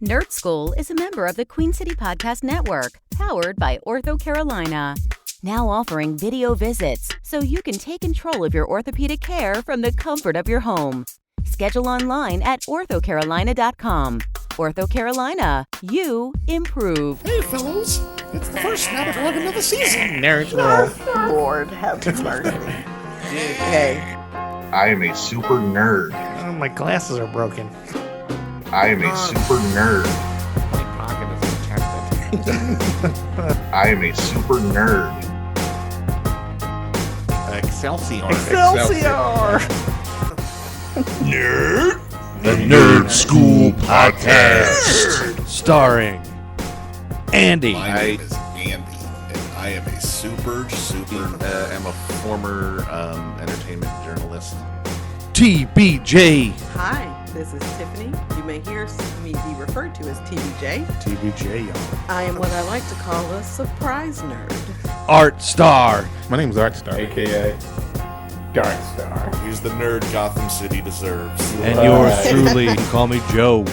Nerd School is a member of the Queen City Podcast Network, powered by Ortho Carolina. Now offering video visits so you can take control of your orthopedic care from the comfort of your home. Schedule online at orthocarolina.com. Ortho Carolina, you improve. Hey, fellows. It's the first snap of the season. Nerd School. Lord have mercy. Okay. I am a super nerd. Oh, my glasses are broken. I am a super nerd. My pocket is infected. I am a super nerd. Excelsior. Nerd? The Nerd School Podcast. Starring Andy. My name is Andy, and I am a super. I'm a former entertainment journalist. TBJ. Hi, this is Tiffany. You may hear me be referred to as TBJ. TBJ, y'all. I am what I like to call a surprise nerd. Artstar. My name is Artstar, a.k.a. Darkstar. He's the nerd Gotham City deserves. And yours truly, call me Joe.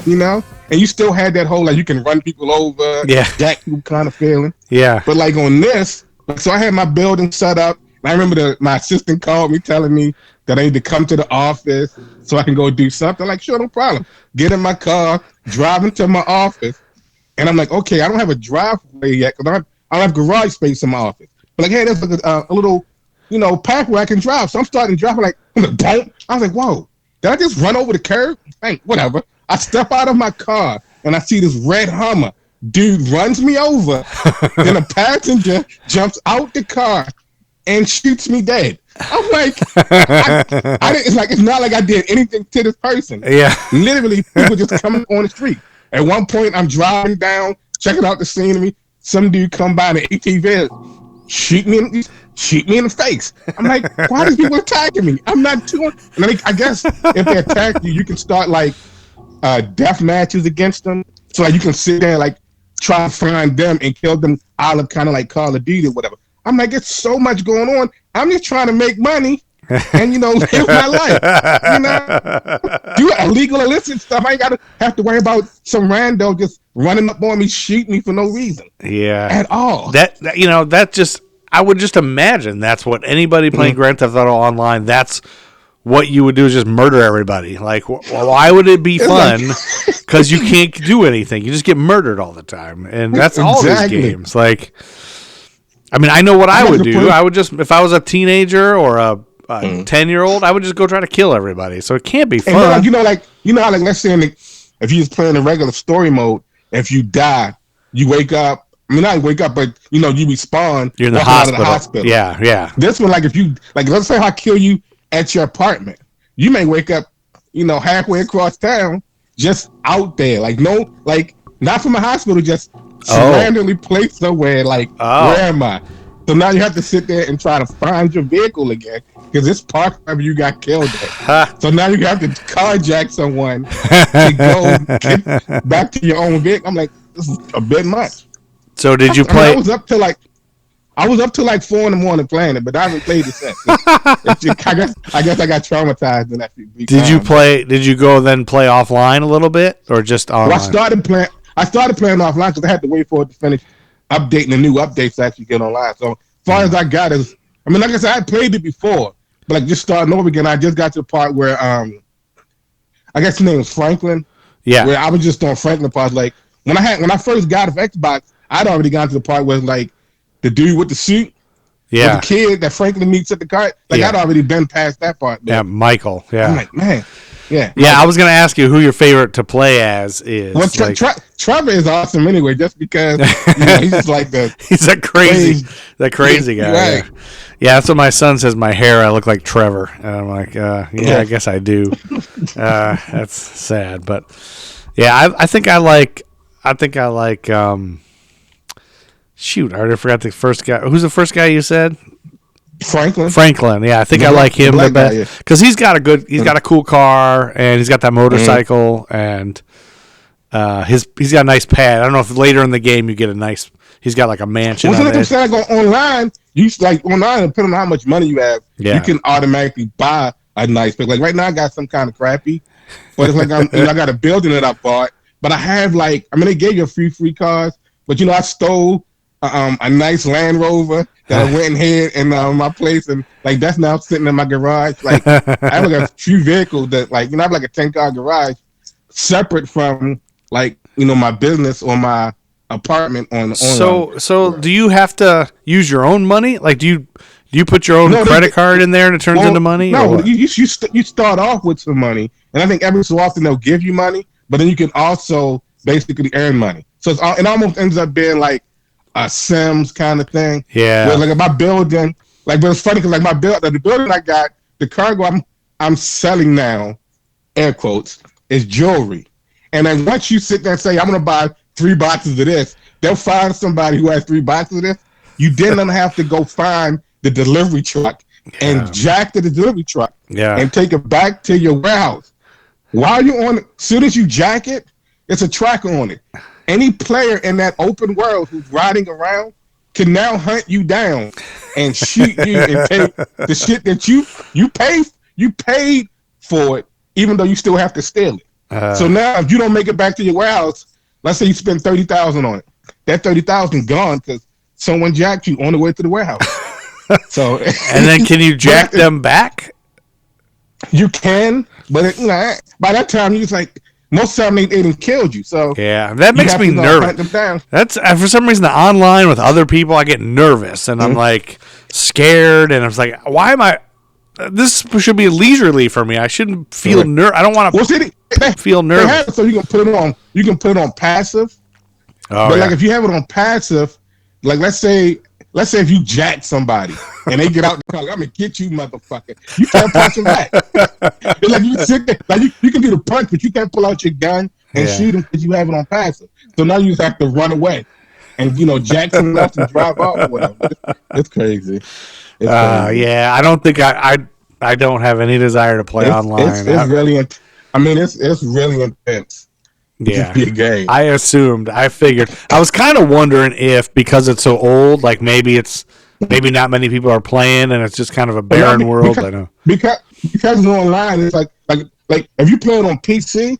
You know? And you still had that whole, like, you can run people over, jack people kind of feeling. Yeah. But, like, on this, so I had my building set up. And I remember my assistant called me telling me that I need to come to the office so I can go do something. Like, sure, no problem. Get in my car, drive into my office. And I'm like, okay, I don't have a driveway yet because I don't have garage space in my office. But, like, hey, there's a little, path where I can drive. So I'm starting to drive. I'm like, don't. I was like, whoa, did I just run over the curb? Hey, whatever. I step out of my car and I see this red Hummer. Dude runs me over. Then a passenger jumps out the car and shoots me dead. I'm like, it's not like I did anything to this person. Yeah. Literally, people just coming on the street. At one point, I'm driving down, checking out the scenery. Some dude come by in an ATV, shoot me in the face. I'm like, why are these people attacking me? I'm not doing. And I guess if they attack you, you can start like death matches against them. So like you can sit there and like try to find them and kill them out of kind of like Call of Duty or whatever. I'm like, it's so much going on. I'm just trying to make money and, live my life. Do illegal, illicit stuff. I ain't got to have to worry about some rando just running up on me, shooting me for no reason. Yeah. At all. That just, I would just imagine that's what anybody playing Grand Theft Auto Online, that's what you would do is just murder everybody. Like, why would it be fun? Because you can't do anything. You just get murdered all the time. And that's all these games. Like, I mean, I know what I would do. I would just, if I was a teenager or a 10-year-old, I would just go try to kill everybody. So it can't be fun. And let's say if you just play in the regular story mode, if you die, you wake up. I mean, not wake up, but you respawn. You're in the hospital. Yeah. This one, like if you let's say I kill you at your apartment, you may wake up, halfway across town, just out there, not from a hospital, just randomly placed somewhere. Where am I? So now you have to sit there and try to find your vehicle again because it's parked wherever you got killed at. So now you have to carjack someone to go get back to your own vehicle. I'm like, this is a bit much. So did you play? I was up till like 4 a.m. playing it, but I haven't played it since. I guess I got traumatized in that. Did you go then play offline a little bit or just online? Well, I started playing offline because I had to wait for it to finish updating the new updates to actually get online. So as far as I got is, I mean, like I said, I played it before, but like just starting over again, I just got to the part where I guess his name was Franklin. Yeah. Where I was just on Franklin parts. Like when I first got the Xbox, I'd already gotten to the part where like the dude with the suit, with the kid that Franklin meets at the car. Like I'd already been past that part. Yeah, Michael. Yeah. I'm like, man. Yeah. Yeah, I was going to ask you who your favorite to play as is. Well, Trevor is awesome anyway, just because he's like he's a crazy guy. Right. Yeah, that's what my son says. My hair, I look like Trevor. And I'm like, I guess I do. That's sad, but yeah, I think I like. Shoot, I already forgot the first guy. Who's the first guy you said? Franklin, yeah, I think I like him the best because he's got a cool car and he's got that motorcycle and he's got a nice pad. I don't know if later in the game you get he's got like a mansion. Well, so like online, you like online, depending on how much money you have, you can automatically buy a nice pick. Like right now, I got some kind of crappy but it's like I got a building that I bought, but I have they gave you a free cars, but I stole a nice Land Rover that I went and hid in my place, and that's now sitting in my garage. I have a few vehicles that I have a 10-car garage separate from my business or my apartment on. So do you have to use your own money? Do you put your own credit card in there and it turns into money? No, you start off with some money, and I think every so often they'll give you money, but then you can also basically earn money. So it almost ends up being like a Sims kind of thing. Yeah. Where my building, but it's funny because the building I got, the cargo I'm selling now, air quotes, is jewelry. And then once you sit there and say, I'm going to buy 3 boxes of this, they'll find somebody who has 3 boxes of this. You then have to go find the delivery truck and jack to the delivery truck and take it back to your warehouse. While you're on it, as soon as you jack it, it's a tracker on it. Any player in that open world who's riding around can now hunt you down and shoot you and take the shit that you paid for it, even though you still have to steal it. So now if you don't make it back to your warehouse, let's say you spend $30,000 on it, that $30,000 gone because someone jacked you on the way to the warehouse. So and then can you jack them back? You can, but by that time you most of the time they done killed you. So yeah, that makes me nervous. That's for some reason online with other people I get nervous and I'm scared and I was why am I? This should be leisurely for me. I shouldn't feel I don't want to feel nervous. So you can put it on. You can put it on passive. Oh, but if you have it on passive, let's say if you jack somebody and they get out the car, I'm gonna get you, motherfucker. You can't punch them back. You sit there, you can do the punch, but you can't pull out your gun and shoot them because you have it on passive. So now you just have to run away and jack them left and drive off or whatever. It's crazy. Yeah, I don't think I don't have any desire to play online. It's really, it's really intense. Yeah, game. I figured. I was kind of wondering if because it's so old, maybe not many people are playing, and it's just kind of a barren world. I know because it's online. It's like if you play it on PC,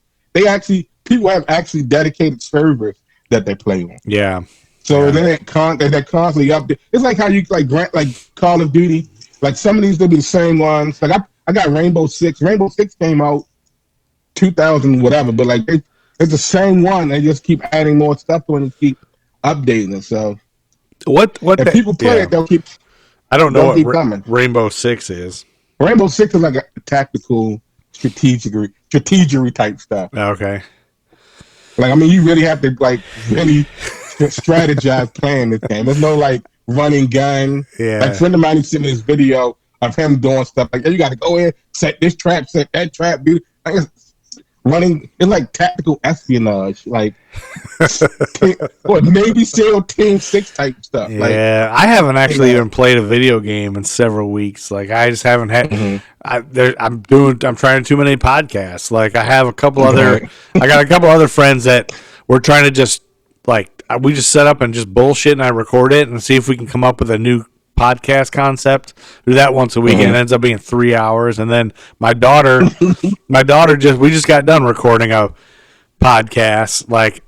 people have actually dedicated servers that they play on. Yeah. So then they're constantly update. It's like how you Call of Duty. Some of these will be the same ones. I got Rainbow Six. Rainbow Six came out 2000 whatever, but it's the same one. They just keep adding more stuff to it and keep updating it. So if people play it, they'll keep. I don't know what Rainbow Six is. Rainbow Six is like a tactical, strategery type stuff. Okay. You really have to really strategize playing this game. There's no running gun. Yeah. A friend of mine sent me this video of him doing stuff you got to go in, set this trap, set that trap, dude. Running, it's tactical espionage, or Navy SEAL Team 6 type stuff. Yeah, I haven't actually even played a video game in several weeks. I just haven't had. I'm trying too many podcasts. I have a couple other. I got a couple other friends that we're trying to just we just set up and just bullshit and I record it and see if we can come up with a new podcast concept. Do that once a week and it ends up being 3 hours. And then my daughter we just got done recording a podcast. But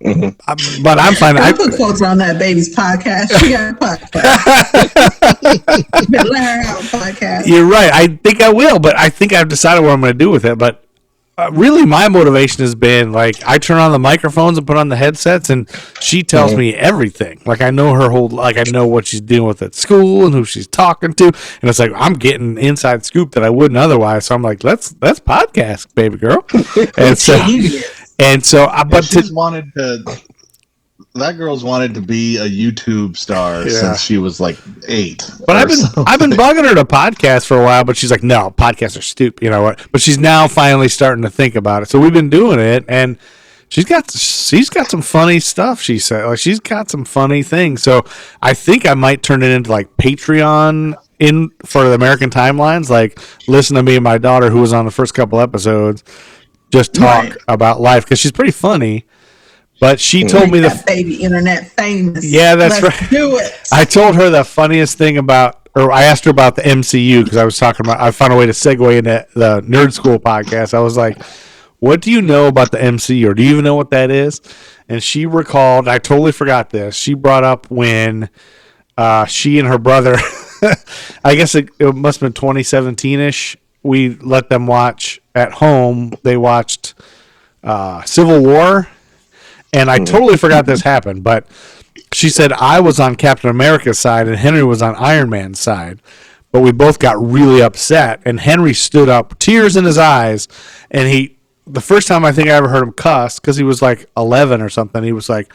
I'm fine. I put quotes on that baby's podcast. She got a podcast. You better let her have a podcast. You're right. I think I will, but I think I've decided what I'm going to do with it. But really, my motivation has been I turn on the microphones and put on the headsets, and she tells me everything. I know her whole, I know what she's dealing with at school and who she's talking to, and it's I'm getting inside scoop that I wouldn't otherwise. So I'm let's podcast, baby girl. That girl's wanted to be a YouTube star since she was 8. But I've been bugging her to podcast for a while, but she's no, podcasts are stupid, you know what? But she's now finally starting to think about it. So we've been doing it, and she's got some funny stuff. She said she's got some funny things. So I think I might turn it into Patreon for the American Timelines. Listen to me and my daughter, who was on the first couple episodes, just talk about life because she's pretty funny. But she told me that baby internet famous. Yeah, that's right. Do it. I told her the funniest thing I asked her about the MCU because I was talking about. I found a way to segue into the Nerd School podcast. I was what do you know about the MC, or do you even know what that is? And she recalled, I totally forgot this. She brought up when she and her brother, I guess it must have been 2017-ish, we let them watch at home. They watched Civil War, and I totally forgot this happened, but she said I was on Captain America's side and Henry was on Iron Man's side, but we both got really upset, and Henry stood up, tears in his eyes, and the first time I think I ever heard him cuss, because he was like 11 or something, he was like,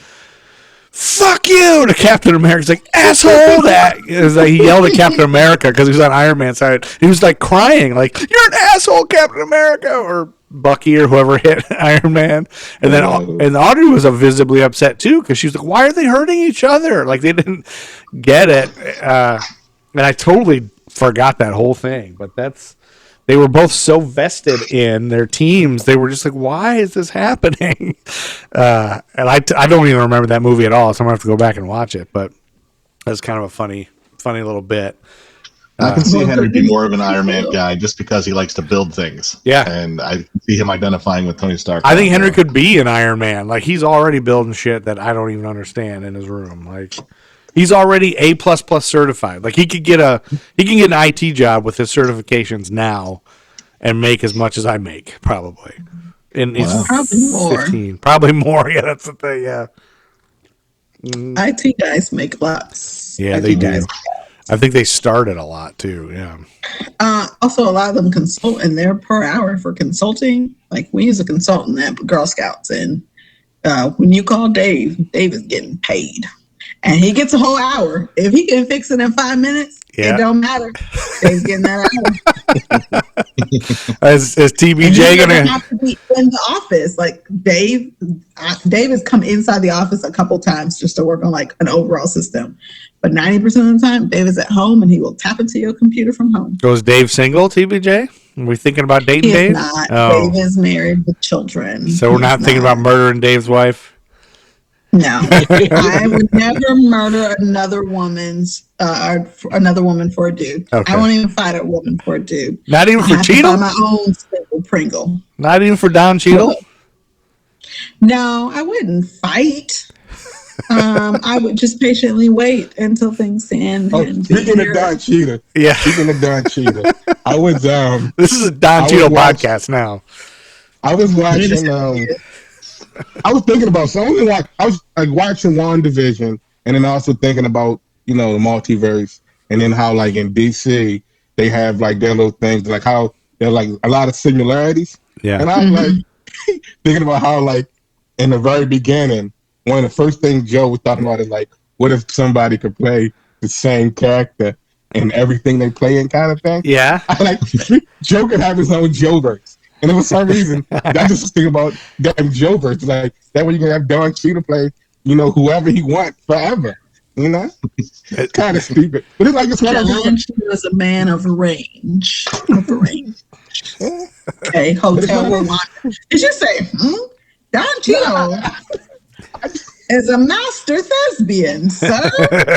"Fuck you!" to Captain America. He's like, "Asshole!" He yelled at Captain America because he was on Iron Man's side. He was like crying, like, "You're an asshole, Captain America," or Bucky or whoever hit Iron Man. And then and Audrey was visibly upset too because she was like, "Why are they hurting each other?" Like they didn't get it. And I totally forgot that whole thing. But they were both so vested in their teams. They were just like, "Why is this happening?" And I don't even remember that movie at all, so I'm gonna have to go back and watch it. But that's kind of a funny little bit. I can see Henry be more of an Iron Man guy just because he likes to build things. Yeah, and I can see him identifying with Tony Stark. I think Henry could be an Iron Man. Like he's already building shit that I don't even understand in his room. Like he's already A++ certified. Like he can get an IT job with his certifications now and make as much as I make probably. And he's probably more. 15, probably more. Yeah, that's the thing. Yeah, IT guys make lots. Yeah, they do. I think they started a lot too. Yeah. Also, a lot of them consult, and they're per hour for consulting. Like we use a consultant at Girl Scouts, and when you call Dave, Dave is getting paid, and he gets a whole hour. If he can fix it in 5 minutes, it don't matter. Dave's getting that hour. Is TBJ gonna have to be in the office? Like Dave has come inside the office a couple times just to work on like an overall system. But 90% of the time, Dave is at home and he will tap into your computer from home. Is Dave single, TBJ? Are we thinking about dating Dave? Not. Oh. Dave is married with children. So we're not thinking about murdering Dave's wife? No. I would never murder another woman for a dude. Okay. I won't even fight a woman for a dude. Not even for Cheadle? My own single Pringle. Not even for Don Cheadle? No, I wouldn't fight. I would just patiently wait until things end. Speaking of Don Cheadle, I was this is a Don Cheadle podcast now. I was watching. I was thinking about something. I was like watching WandaVision, and then also thinking about the multiverse, and then how like in DC they have like their little things, like how they're like a lot of similarities. Yeah, and I'm like thinking about how like in the very beginning, one of the first things Joe was talking about is like, what if somebody could play the same character in everything they play in, kind of thing. Yeah, I like Joe could have his own Joeverse. And for some reason, I just was thinking about damn Joeverse. Like, that way you can have Don Cheadle play, whoever he wants forever. It's kind of stupid. But it's like, it's what Don Cheadle is a man of range. Okay, Hotel Rwanda. Did you say, Don Cheadle is a master thespian, sir?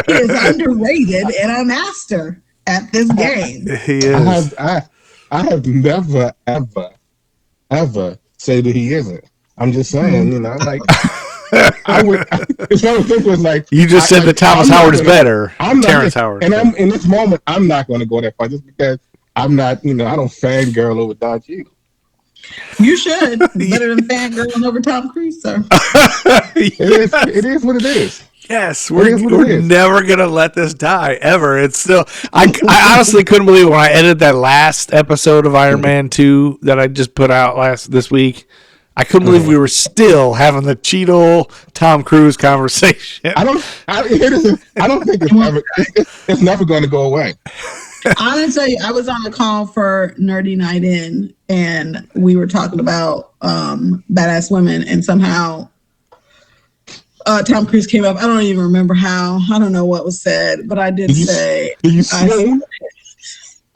He is underrated and a master at this game. He is. I have never, ever say that he isn't. I'm just saying, like I would. It's one of the things was like you just said that Thomas Howard is better. Terrence Howard, and I'm in this moment. I'm not going to go that far just because I'm not. I don't fangirl over Don Cheadle. You should better than fangirling over Tom Cruise, sir. It is what it is. Yes, we're never gonna let this die ever. It's still. I honestly couldn't believe it when I edited that last episode of Iron Man 2 that I just put out this week. I couldn't believe we were still having the Cheadle Tom Cruise conversation. I don't think it's never going to go away. I'm gonna tell you, I was on a call for Nerdy Night In, and we were talking about badass women, and somehow Tom Cruise came up. I don't even remember how. I don't know what was said, but I did say I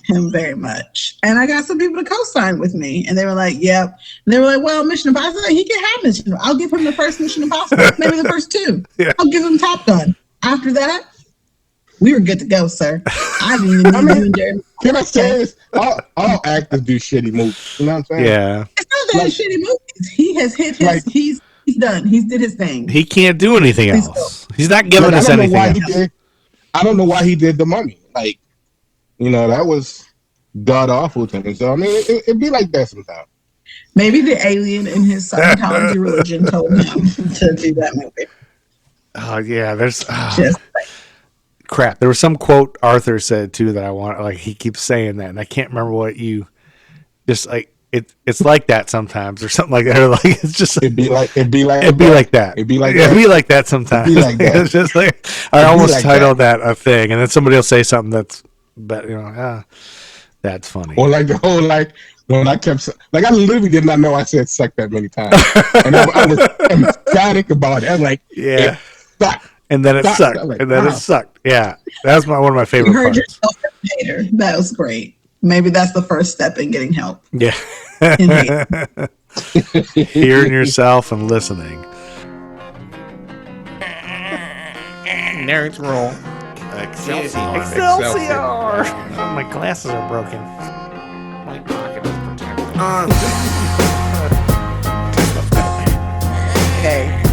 him very much. And I got some people to co-sign with me, and they were like, "Yep." And they were like, "Well, Mission Impossible, he can have Mission. I'll give him the first Mission Impossible, maybe the first two. Yeah. I'll give him Top Gun. After that, we were good to go, sir." I didn't even Can I say this? All actors do shitty movies. You know what I'm saying? Yeah. It's other than shitty movies, he has hit his. Like- he's done. He's did his thing. He can't do anything else. He's not giving us anything else. I don't know why he did the Mummy. Like, that was god awful to me. So I mean, it'd be like that sometimes. Maybe the alien in his Scientology religion told him to do that movie. Oh yeah, there's crap. There was some quote Arthur said too that I want. Like he keeps saying that, and I can't remember what you just like. It's like that sometimes, or something like that. Or like it's just it'd be like that. It'd be like that. It'd be like that sometimes. It'd be like that. It's just like I almost titled that a thing, and then somebody will say something that's, but that's funny. Or like the whole when I kept I literally did not know I said "suck" that many times, and I was ecstatic about it. I was like, yeah. Sucked. And then it sucked. Like, and then it sucked. Yeah, that was one of my favorite you heard parts. yourself as a hater. That was great. Maybe that's the first step in getting help. Yeah. Hearing yourself and listening. Nerds roll. Excelsior. Oh, my glasses are broken. My pocket is protected. Okay.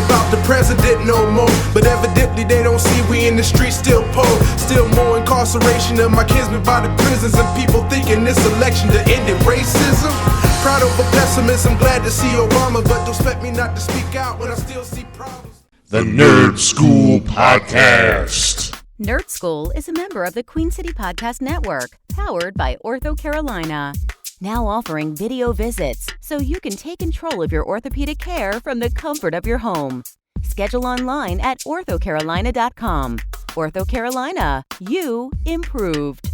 About the president no more, but evidently they don't see we in the streets still poor. Still more incarceration of my kinsmen by the prisons, and people thinking this election to end racism. Proud over pessimism, glad to see Obama, but don't expect me not to speak out when I still see problems. The Nerd School Podcast. Nerd School is a member of the Queen City Podcast Network, powered by Ortho Carolina. Now offering video visits so you can take control of your orthopedic care from the comfort of your home. Schedule online at orthocarolina.com. Ortho Carolina, you improved.